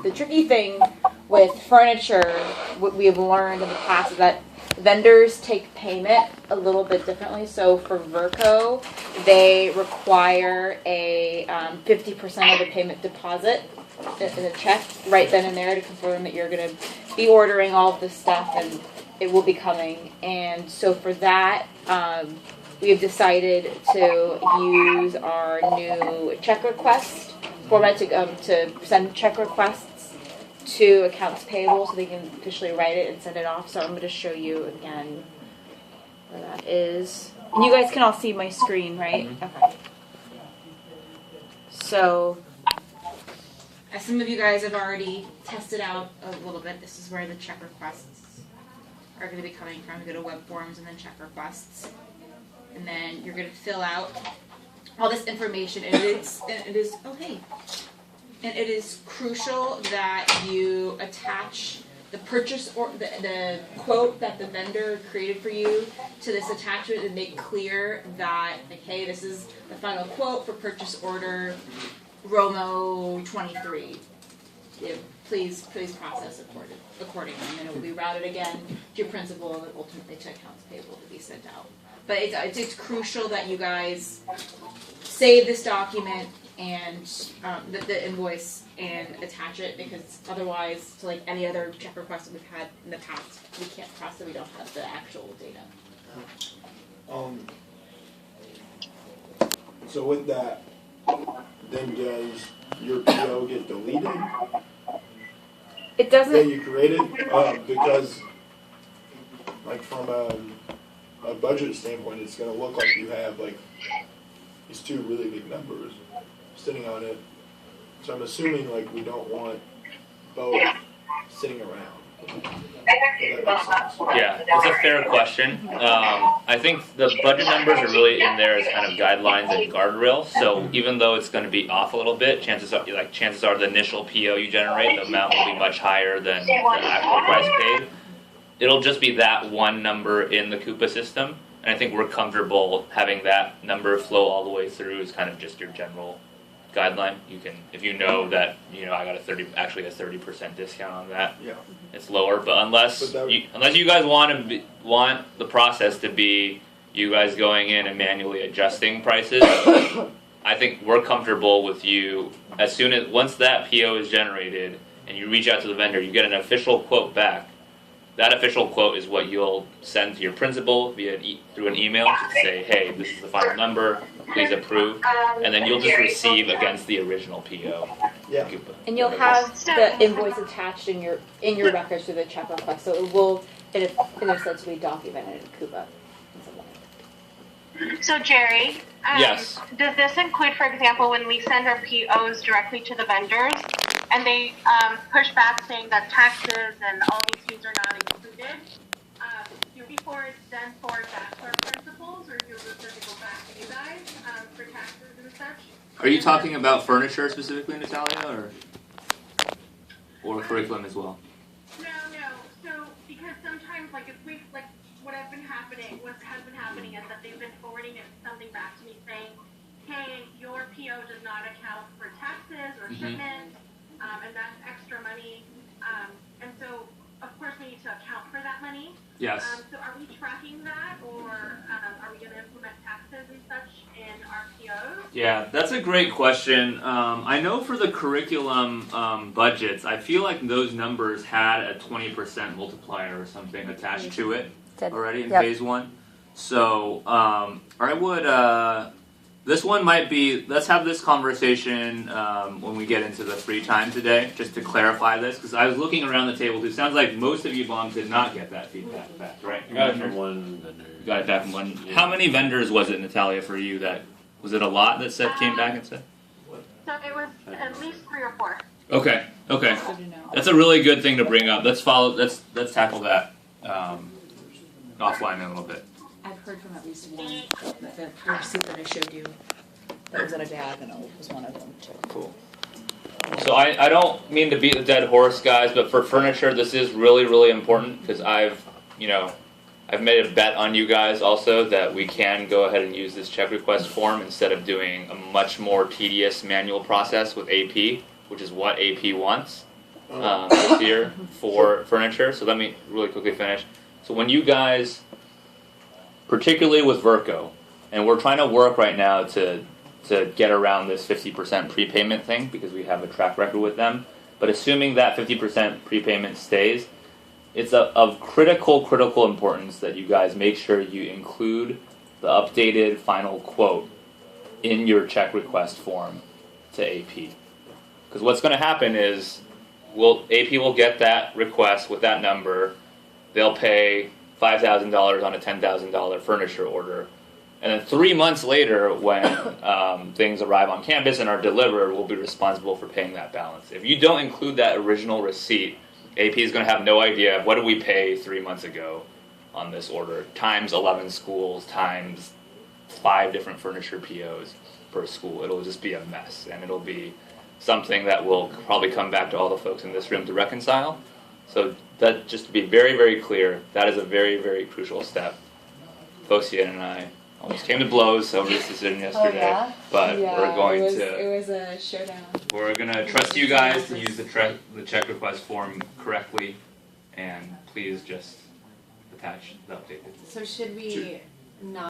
the tricky thing with furniture, what we have learned in the past is that vendors take payment a little bit differently. So for Verco, they require a 50% of the payment deposit in a check right then and there to confirm that you're going to be ordering all of this stuff and it will be coming. And so for that, we have decided to use our new check request format to send check requests to accounts payable so they can officially write it and send it off. So I'm going to show you again where that is. And you guys can all see my screen, right? Mm-hmm. Okay. So, as some of you guys have already tested out a little bit, this is where the check requests are going to be coming from. You go to web forms and then check requests. And then you're going to fill out all this information, and it is crucial that you attach the purchase or the quote that the vendor created for you to this attachment and make clear that, like, hey, this is the final quote for purchase order Romo 23. Please process accordingly, and then it will be routed again to your principal and then ultimately to accounts payable to be sent out. But it's crucial that you guys save this document and the invoice and attach it, because otherwise, to like any other check request that we've had in the past, we can't process it. We don't have the actual data. So with that, then does your PO get deleted? It doesn't. That you created, because like from a budget standpoint, it's going to look like you have like these two really big numbers sitting on it. So I'm assuming like we don't want both sitting around. Yeah, it's a fair question. I think the budget numbers are really in there as kind of guidelines and guardrails. So even though it's going to be off a little bit, chances are the initial PO you generate, the amount will be much higher than the actual price paid. It'll just be that one number in the Coupa system, and I think we're comfortable having that number flow all the way through as kind of just your general guideline. You can, if you know that, I got a 30% discount on that. Yeah. It's lower, but unless you guys want the process to be you guys going in and manually adjusting prices, I think we're comfortable with you once that PO is generated and you reach out to the vendor, you get an official quote back. That official quote is what you'll send to your principal through an email to say, hey, this is the final number, please approve, and then you'll just receive against the original PO. Yeah. And you'll have the invoice attached in your records through the check request, so it will, in a sense, be documented in Coupa. So Jerry, yes. Does this include, for example, when we send our POs directly to the vendors, and they push back saying that taxes and all these fees are not included, do we then forward back to our principals, or do we go back to you guys for taxes and such? Are you talking about furniture specifically, Natalia, or curriculum as well? No. So because sometimes, like what has been happening is that they've been forwarding something back to me saying, hey, your PO does not account for taxes or shipments. And that's extra money. And so, of course, we need to account for that money. Yes. So are we tracking that, or are we going to implement taxes and such in our POs? Yeah, that's a great question. I know for the curriculum budgets, I feel like those numbers had a 20% multiplier or something attached to it already in phase one. So I would... this one might be, let's have this conversation when we get into the free time today, just to clarify this, because I was looking around the table too. Sounds like most of you moms did not get that feedback back, right? You got it from one vendor. You got it back from one. How many vendors was it, Natalia, for you? Was it a lot that came back and said? So it was at least 3 or 4. Okay. That's a really good thing to bring up. Let's tackle that offline in a little bit. I've heard from at least one. The receipt that I showed you that was in a diagonal was one of them too. Cool. So I don't mean to beat the dead horse, guys, but for furniture, this is really, really important because I've made a bet on you guys also that we can go ahead and use this check request form instead of doing a much more tedious manual process with AP which is what AP wants this year for furniture. So let me really quickly finish. So when you guys, particularly with Verco, and we're trying to work right now to get around this 50% prepayment thing because we have a track record with them. But assuming that 50% prepayment stays, it's of critical importance that you guys make sure you include the updated final quote in your check request form to AP. Because what's going to happen is AP will get that request with that number. They'll pay $5,000 on a $10,000 furniture order. And then 3 months later, when things arrive on campus and are delivered, we'll be responsible for paying that balance. If you don't include that original receipt, AP is going to have no idea what did we pay 3 months ago on this order, times 11 schools, times 5 different furniture POs per school. It'll just be a mess, and it'll be something that will probably come back to all the folks in this room to reconcile. So that, just to be very clear, that is a very crucial step. Fosian and I almost came to blows over this decision yesterday, but we're going it was a showdown. We're going to trust you guys to use the check request form correctly, and please just attach the updated. So should we not